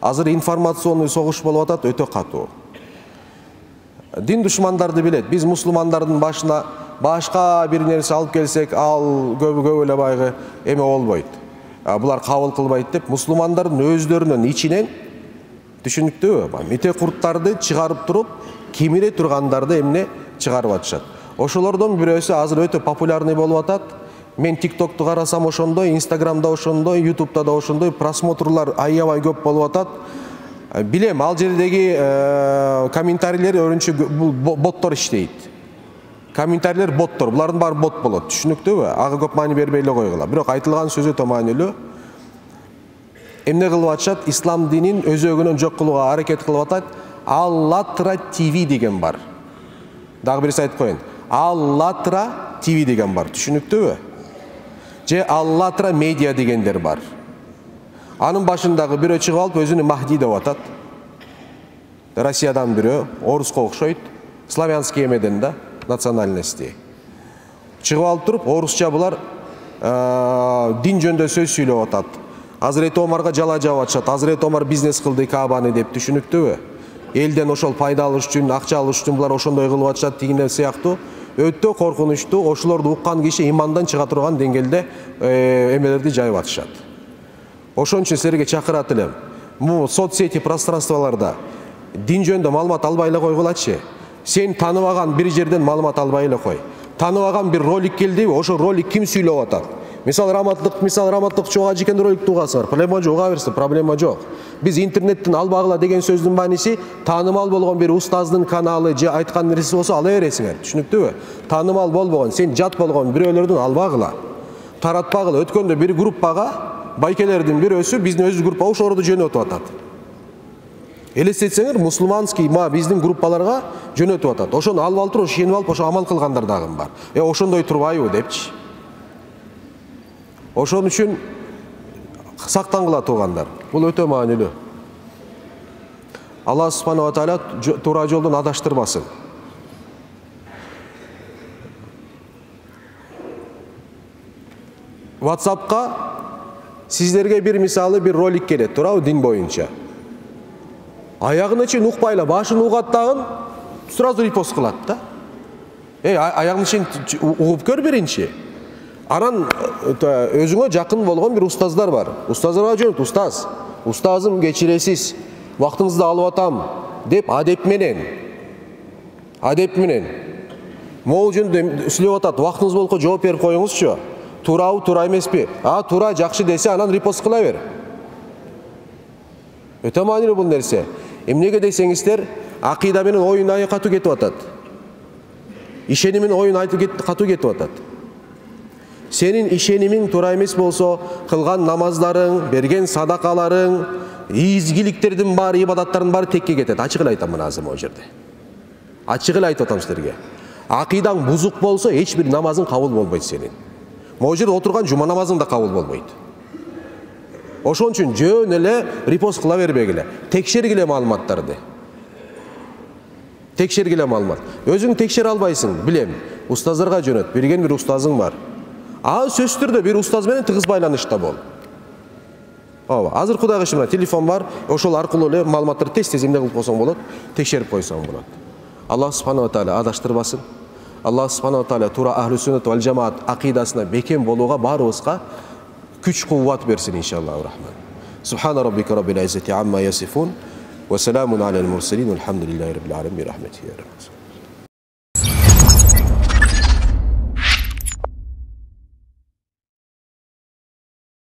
Азыр информационный согуш болуп атат, өтө катуу. Дин душмандарды билет. Биз мусулмандардын башына башка бир нерсе алып келсек, ал көп эле байгы эме болбойт. Булар кабыл кылбайт деп мусулмандардын өздөрүнүн ичинен түшүнүктүүбү? Мите курттарды чыгарып туруп, кимире тургандарды эмне чыгарып атышат. Ошолордон бирөөсү азыр өтө популярный болуп атат. Мен TikTok'ты карасам ошондой, Instagram'да ошондой, YouTube'да да ошондой просмотрлар аябай көп болуп атат. Билем, ал жердеги комментарийлер өрүнчө боттор иштейт. Комментарийлер боттор, булардын баары бот болот. Түшүнүктүүбү? Ага көп маани бербей эле койгула. Бирок айтылган сөз өтө маанилүү. Эмне кылып атышат? Ислам динин өзөгүнөн жок кылууга аракет кылып атат. Аллатра TV деген бар. Дагы бир айтып коеюн. Аллатра TV деген бар. Түшүнүктүүбү? Же Аллатра медиа дегендер бар. Анын башындагы бирөө чыгып алып өзүнү Махди деп атат. Россиядан бирөө, оруско окшойт. Славянский эмеден да, национальности. Чыгып алып туруп, орусча булар дин жөнүндө сөз сүйлөп атат. Азырети Омарга жала жаап атышат. Азырети Омар бизнес кылды Каабаны деп, түшүнүктүүбү? Элден ошол пайда алыш үчүн, акча алыш үчүн булар ошондой кылып атышат дегендер сыяктуу. Өтө коркунучтуу, ошолорду уккан киши имандан чыга турган деңгээлде эмелерди жайып атышат. Ошон үчүн силерге чакырат элем. Бул соцсети пространстволордо дин жөнүндө маалымат албай эле койгулачы. Сен таныбаган бир жерден маалымат албай эле кой. Таныбаган бир ролик келдиби, ошол ролик ким сүйлөп атат? Мисалы раматтык чоо ажыкен роликти угасыңар. Проблема жок, уга берсин, проблема жок. Биз интернеттен албагыла деген сөздүн мааниси таанымал болгон бир устаздын каналы же айткан нерсе болсо ала бересиңер. Түшүнүктүүбү? Таанымал болбогон, сен жат болгон бирөөлөрдүн албагыла. Таратпагыла. Өткөндө бир группага байкелердин бирөөсү биздин өз группага ошолорду жөнөтүп атат. Элестетсеңер, мусулманский биздин группаларга жөнөтүп атат. Ошону алып алып туруп, ишенип алып, ошо амал кылгандар дагы бар. Ошондой турбайбы депчи. Ошон үчүн сактангыла туугандар. Бул өтө маанилүү. Алла субханаху ва тааля туура жолдон адаштырбасын. WhatsApp'ка сиздерге бир мисалы бир ролик келет, туурабы, дин боюнча. Аягына чейин укпай эле, башын угат дагы сразу репост кылат да. Аягына чейин угуп көр биринчи. Анан өзүңө жакын болгон бир устаздар бар. Устаздарга жөнөт, устазым кечиресиз, вактыңызды алып атам деп адеп менен могул жөнүндө сүйлөп атат. Вактыңыз болко жооп берип коюңузчу. Туурабы, туура эмеспи? Туура, жакшы десе, анан репост кыла бер. Өтө маанилүү бул нерсе. Эмнеге десеңиздер, акыйда менен оюн катуу кетип атат. Ишеним менен оюн катуу кетип атат. Сенин ишенимиң туура эмес болсо, кылган намаздарың, берген садакаларың, изгиликтердин баары, ибадаттардын баары текке кетет. Ачык эле айтам мына азыр могу жерде. Ачык эле айтып атам силерге. Акыйдаң бузук болсо, эч бир намазың кабыл болбойт сенин. Могу жерде отурган жума намазың да кабыл болбойт. Ошон үчүн жөн эле репост кыла бербегиле. Текшергиле маалыматтарды. Текшергиле маалымат. Өзүң текшере албайсың, билем. Устаздарга жөнөт, берген бир устазың бар. Сөзсүз түрдө бир устаз менен тыгыз байланышта бол. Азыр Кудайга шүгүр, телефон бар, ошол аркылуу эле маалыматтарды тез эмне кылып койсоң болот, текшерип койсоң болот. Аллах субханаху ва тааля адаштырбасын. Аллах субханаху ва тааля туура ахлу сүннат вал жамаат акыйдасына бекем болууга баарыбызга күч кубат берсин иншаллаху рахман. Субхана раббика раббил иззати амма ясифун ва саламун алал мурсалин валхамдулиллахи раббил аламин би рахматихи я раббил.